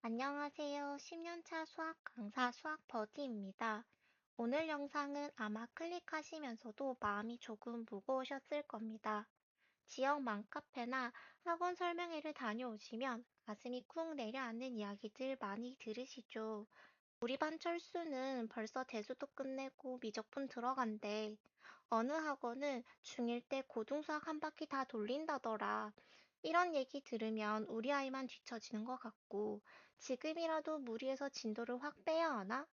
안녕하세요. 10년차 수학 강사 수학 버디입니다. 오늘 영상은 아마 클릭하시면서도 마음이 조금 무거우셨을 겁니다. 지역 맘카페나 학원 설명회를 다녀오시면 가슴이 쿵 내려앉는 이야기들 많이 들으시죠? 우리 반 철수는 벌써 대수도 끝내고 미적분 들어간대. 어느 학원은 중1 때 고등수학 한 바퀴 다 돌린다더라. 이런 얘기 들으면 우리 아이만 뒤처지는 것 같고, 지금이라도 무리해서 진도를 확 빼야 하나?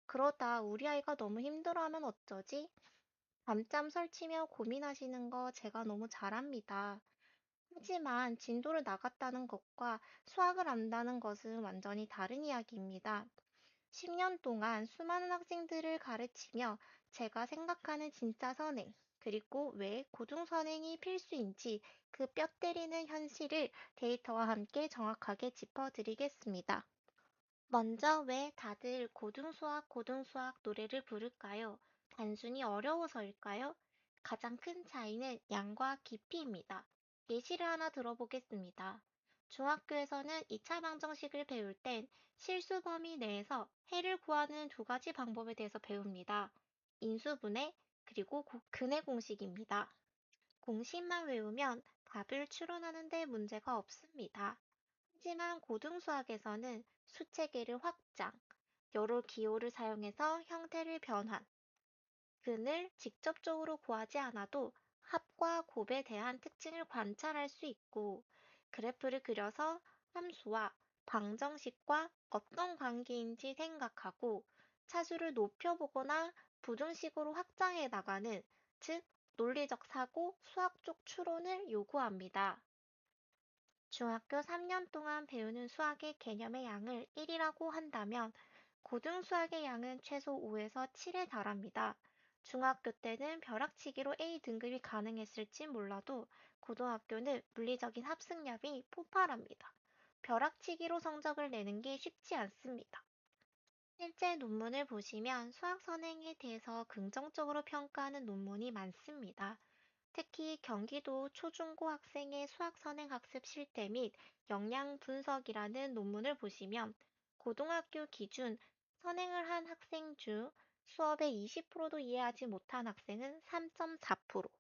그러다 우리 아이가 너무 힘들어하면 어쩌지? 밤잠 설치며 고민하시는 거 제가 너무 잘 압니다. 하지만 진도를 나갔다는 것과 수학을 안다는 것은 완전히 다른 이야기입니다. 10년 동안 수많은 학생들을 가르치며 제가 생각하는 진짜 선행, 그리고 왜 고등선행이 필수인지 그 뼈 때리는 현실을 데이터와 함께 정확하게 짚어드리겠습니다. 먼저 왜 다들 고등수학, 고등수학 노래를 부를까요? 단순히 어려워서일까요? 가장 큰 차이는 양과 깊이입니다. 예시를 하나 들어보겠습니다. 중학교에서는 2차 방정식을 배울 땐 실수 범위 내에서 해를 구하는 두 가지 방법에 대해서 배웁니다. 인수분해, 그리고 근해 공식입니다. 공식만 외우면 답을 추론하는 데 문제가 없습니다. 하지만 고등수학에서는 수체계를 확장, 여러 기호를 사용해서 형태를 변환, 근을 직접적으로 구하지 않아도 합과 곱에 대한 특징을 관찰할 수 있고, 그래프를 그려서 함수와 방정식과 어떤 관계인지 생각하고, 차수를 높여보거나 부등식으로 확장해 나가는, 즉, 논리적 사고, 수학적 추론을 요구합니다. 중학교 3년 동안 배우는 수학의 개념의 양을 1이라고 한다면 고등 수학의 양은 최소 5에서 7에 달합니다. 중학교 때는 벼락치기로 A 등급이 가능했을지 몰라도 고등학교는 물리적인 합승량이 폭발합니다. 벼락치기로 성적을 내는 게 쉽지 않습니다. 실제 논문을 보시면 수학 선행에 대해서 긍정적으로 평가하는 논문이 많습니다. 특히 경기도 초중고 학생의 수학 선행 학습 실태 및 역량 분석이라는 논문을 보시면 고등학교 기준 선행을 한 학생 중 수업의 20%도 이해하지 못한 학생은 3.4%,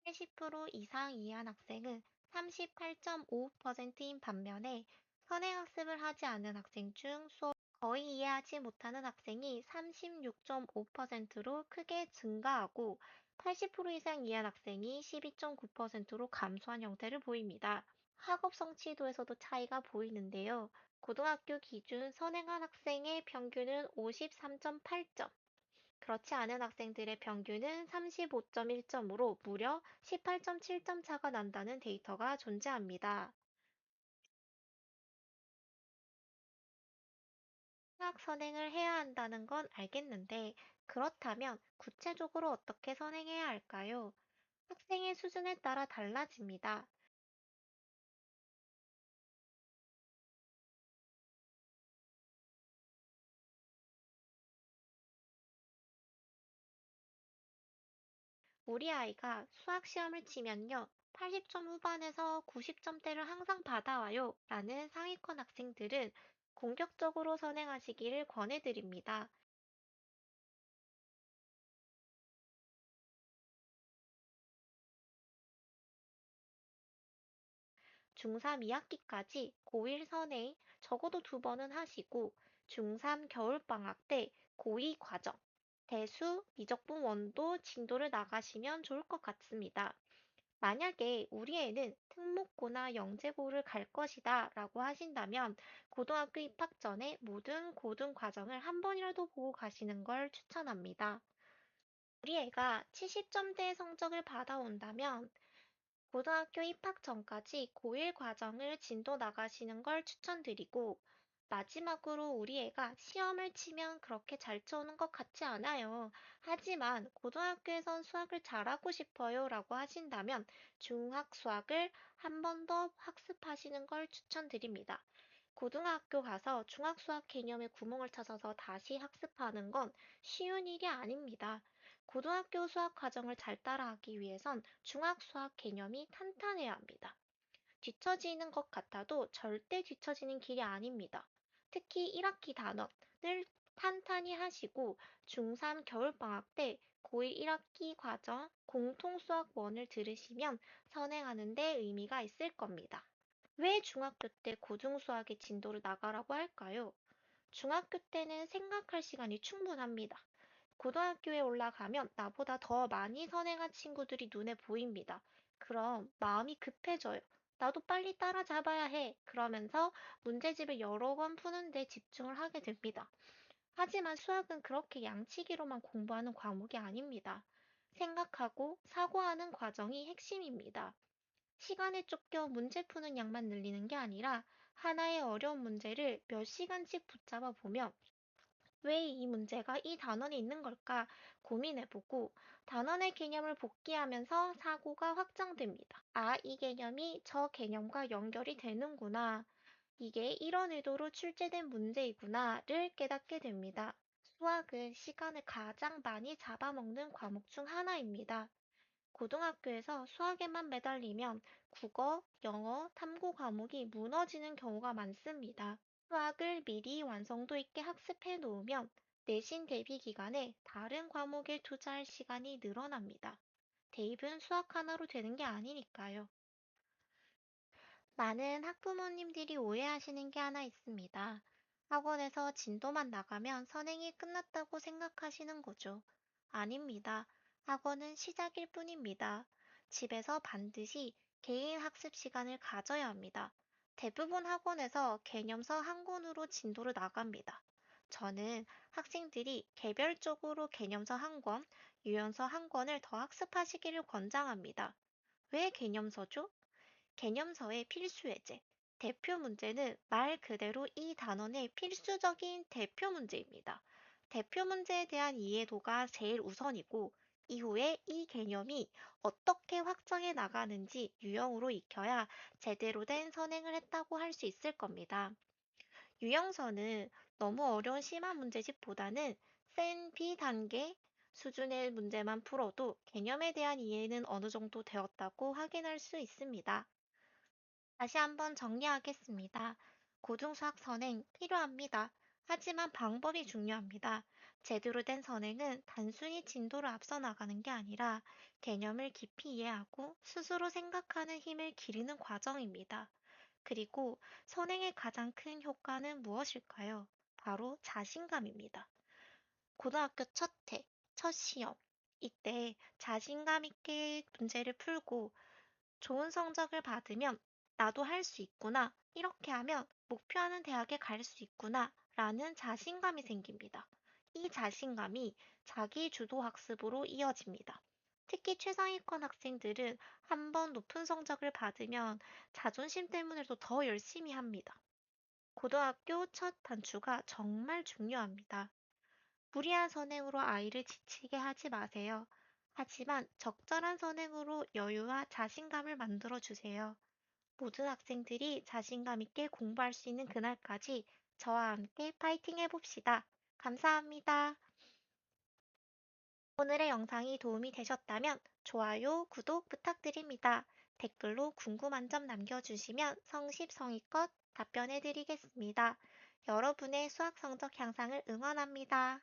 80% 이상 이해한 학생은 38.5%인 반면에 선행학습을 하지 않은 학생 중 수업 거의 이해하지 못하는 학생이 36.5%로 크게 증가하고 80% 이상 이해한 학생이 12.9%로 감소한 형태를 보입니다. 학업 성취도에서도 차이가 보이는데요. 고등학교 기준 선행한 학생의 평균은 53.8점, 그렇지 않은 학생들의 평균은 35.1점으로 무려 18.7점 차가 난다는 데이터가 존재합니다. 수학 선행을 해야 한다는 건 알겠는데, 그렇다면 구체적으로 어떻게 선행해야 할까요? 학생의 수준에 따라 달라집니다. 우리 아이가 수학 시험을 치면요, 80점 후반에서 90점대를 항상 받아와요. 라는 상위권 학생들은 공격적으로 선행하시기를 권해드립니다. 중3 2학기까지 고1 선행 적어도 두 번은 하시고, 중3 겨울방학 때 고2 과정, 대수, 미적분 원도 진도를 나가시면 좋을 것 같습니다. 만약에 우리 애는 특목고나 영재고를 갈 것이다 라고 하신다면 고등학교 입학 전에 모든 고등 과정을 한 번이라도 보고 가시는 걸 추천합니다. 우리 애가 70점대의 성적을 받아온다면 고등학교 입학 전까지 고1 과정을 진도 나가시는 걸 추천드리고, 마지막으로 우리 애가 시험을 치면 그렇게 잘 쳐오는 것 같지 않아요. 하지만 고등학교에선 수학을 잘하고 싶어요 라고 하신다면 중학 수학을 한 번 더 학습하시는 걸 추천드립니다. 고등학교 가서 중학 수학 개념의 구멍을 찾아서 다시 학습하는 건 쉬운 일이 아닙니다. 고등학교 수학 과정을 잘 따라하기 위해선 중학 수학 개념이 탄탄해야 합니다. 뒤처지는 것 같아도 절대 뒤처지는 길이 아닙니다. 특히 1학기 단원을 탄탄히 하시고 중3 겨울방학 때 고1 1학기 과정 공통 수학 원을 들으시면 선행하는 데 의미가 있을 겁니다. 왜 중학교 때 고등 수학의 진도를 나가라고 할까요? 중학교 때는 생각할 시간이 충분합니다. 고등학교에 올라가면 나보다 더 많이 선행한 친구들이 눈에 보입니다. 그럼 마음이 급해져요. 나도 빨리 따라잡아야 해. 그러면서 문제집을 여러 권 푸는데 집중을 하게 됩니다. 하지만 수학은 그렇게 양치기로만 공부하는 과목이 아닙니다. 생각하고 사고하는 과정이 핵심입니다. 시간에 쫓겨 문제 푸는 양만 늘리는 게 아니라 하나의 어려운 문제를 몇 시간씩 붙잡아 보면 왜 이 문제가 이 단원에 있는 걸까 고민해보고 단원의 개념을 복기하면서 사고가 확장됩니다. 아, 이 개념이 저 개념과 연결이 되는구나. 이게 이런 의도로 출제된 문제이구나를 깨닫게 됩니다. 수학은 시간을 가장 많이 잡아먹는 과목 중 하나입니다. 고등학교에서 수학에만 매달리면 국어, 영어, 탐구 과목이 무너지는 경우가 많습니다. 수학을 미리 완성도 있게 학습해 놓으면 내신 대비 기간에 다른 과목에 투자할 시간이 늘어납니다. 대입은 수학 하나로 되는 게 아니니까요. 많은 학부모님들이 오해하시는 게 하나 있습니다. 학원에서 진도만 나가면 선행이 끝났다고 생각하시는 거죠. 아닙니다. 학원은 시작일 뿐입니다. 집에서 반드시 개인 학습 시간을 가져야 합니다. 대부분 학원에서 개념서 한 권으로 진도를 나갑니다. 저는 학생들이 개별적으로 개념서 한 권, 유형서 한 권을 더 학습하시기를 권장합니다. 왜 개념서죠? 개념서의 필수 예제. 대표 문제는 말 그대로 이 단원의 필수적인 대표 문제입니다. 대표 문제에 대한 이해도가 제일 우선이고, 이후에 이 개념이 어떻게 확장해 나가는지 유형으로 익혀야 제대로 된 선행을 했다고 할 수 있을 겁니다. 유형서는 너무 어려운 심한 문제집보다는 센 B단계 수준의 문제만 풀어도 개념에 대한 이해는 어느 정도 되었다고 확인할 수 있습니다. 다시 한번 정리하겠습니다. 고등수학 선행 필요합니다. 하지만 방법이 중요합니다. 제대로 된 선행은 단순히 진도를 앞서 나가는 게 아니라 개념을 깊이 이해하고 스스로 생각하는 힘을 기르는 과정입니다. 그리고 선행의 가장 큰 효과는 무엇일까요? 바로 자신감입니다. 고등학교 첫 해, 첫 시험. 이때 자신감 있게 문제를 풀고 좋은 성적을 받으면 나도 할 수 있구나. 이렇게 하면 목표하는 대학에 갈 수 있구나. 라는 자신감이 생깁니다. 이 자신감이 자기 주도 학습으로 이어집니다. 특히 최상위권 학생들은 한 번 높은 성적을 받으면 자존심 때문에도 더 열심히 합니다. 고등학교 첫 단추가 정말 중요합니다. 무리한 선행으로 아이를 지치게 하지 마세요. 하지만 적절한 선행으로 여유와 자신감을 만들어 주세요. 모든 학생들이 자신감 있게 공부할 수 있는 그날까지 저와 함께 파이팅 해봅시다. 감사합니다. 오늘의 영상이 도움이 되셨다면 좋아요, 구독 부탁드립니다. 댓글로 궁금한 점 남겨주시면 성심성의껏 답변해드리겠습니다. 여러분의 수학 성적 향상을 응원합니다.